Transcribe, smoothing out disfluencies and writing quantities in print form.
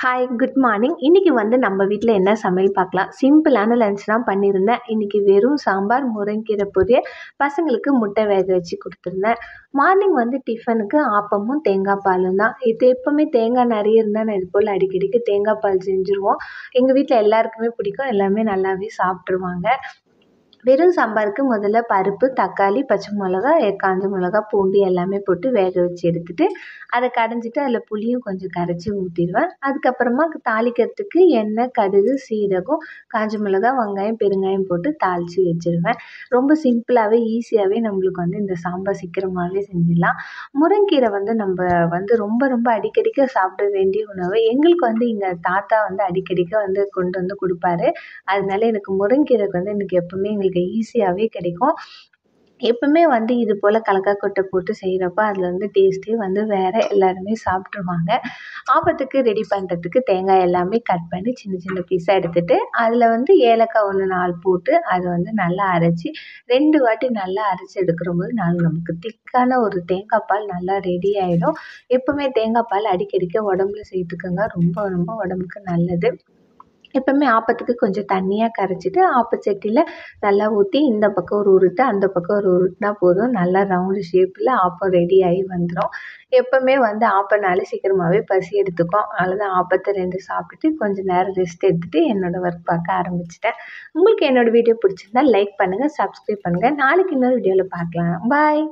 Hi, good morning. இன்னைக்கு நம்ம வீட்ல என்ன சமையல் பார்க்கலாம். சிம்பிளான லஞ்ச் தான் பண்ணியிருந்தேன். இன்னைக்கு வெறும் சாம்பார், முருங்கீரை பொரியல், பசங்களுக்கு முட்டை வேக வச்சு குடுத்துருந்தேன். மார்னிங் டிஃபனுக்கு ஆப்பமும், தேங்காய் பாலும் தான். இது எப்பவுமே தேங்காய் நெறைய இருந்தா நான் இது போல அடிக்கடிக்கு தேங்காய் பால் செஞ்சுருவோம். எங்க வீட்ல எல்லாருக்குமே பிடிக்கும். எல்லாமே நல்லாவே சாப்பிட்டுருவாங்க. வெறும் சாம்பாருக்கு முதல்ல பருப்பு, தக்காளி, பச்சை மிளகா, காஞ்ச மிளகா, பூண்டு எல்லாமே போட்டு வேக வச்சு எடுத்துட்டு, அத கடைஞ்சிட்டு அதில புளியும் கொஞ்சம் கரைச்சி ஊத்திருவேன். அதுக்கப்புறமா தாளிக்கிறதுக்கு எண்ணெய், கடுகு, சீரகம், காஞ்ச மிளகா, வெங்காயம், பெருங்காயம் போட்டு தாளிச்சு வச்சுருவேன். ரொம்ப சிம்பிளாவே, ஈஸியாவே நம்மளுக்கு இந்த சாம்பார் சீக்கிரமாவே செஞ்சிடலாம். முருங்கீரை நம்ப ரொம்ப ரொம்ப அடிக்கடிக்க சாப்பிட வேண்டிய உணவு. எங்களுக்கு எங்க தாத்தா அடிக்கடிக்க கொண்டு குடுப்பாரு. அதனால எனக்கு முருங்கீரை எனக்கு எப்பவுமே எங்களுக்கு ஈஸியாவே கிடைக்கும். எப்பவுமே இது போல கலக்கா கொட்டை போட்டு செய்றப்ப அதில டேஸ்ட்டே வேற. எல்லாருமே சாப்பிட்டுருவாங்க. ஆப்பத்துக்கு ரெடி பண்ணுறதுக்கு தேங்காய் எல்லாமே கட் பண்ணி சின்ன சின்ன பீஸா எடுத்துட்டு, அதில ஏலக்காய் 1, 4 போட்டு அத நல்லா அரைச்சு 2 வாட்டி நல்லா அரைச்சு எடுக்கிறபோது நமக்கு திக்கான ஒரு தேங்காய் பால் நல்லா ரெடி ஆயிடும். எப்பவுமே தேங்காய் பால் அடிக்கடிக்க உடம்புல சேர்த்துக்கங்க. ரொம்ப ரொம்ப உடம்புக்கு நல்லது. எப்பவுமே ஆப்பத்துக்கு கொஞ்சம் தண்ணியா கரைச்சிட்டு, ஆப்பச்சட்டியில நல்லா ஊத்தி, இந்த பக்கம் ஒரு உருட்டு, அந்த பக்கம் ஒரு உருட்டுனா போதும். நல்லா ரவுண்டு ஷேப்ல ஆப்பம் ரெடி ஆகி வந்துரும். எப்பவுமே ஆப்பம்னாலே சீக்கிரமாவே பசி எடுத்துக்கும். அவ்வளோதான், ஆப்பத்த 2 சாப்பிட்டுட்டு கொஞ்சம் நேரம் ரெஸ்ட் எடுத்துட்டு என்னோட ஒர்க் பார்க்க ஆரம்பிச்சுட்டேன். உங்களுக்கு என்னோட வீடியோ பிடிச்சிருந்தா லைக் பண்ணுங்க, சப்ஸ்கிரைப் பண்ணுங்க. நாளைக்கு இன்னொரு வீடியோல பார்க்கலாம். பாய்.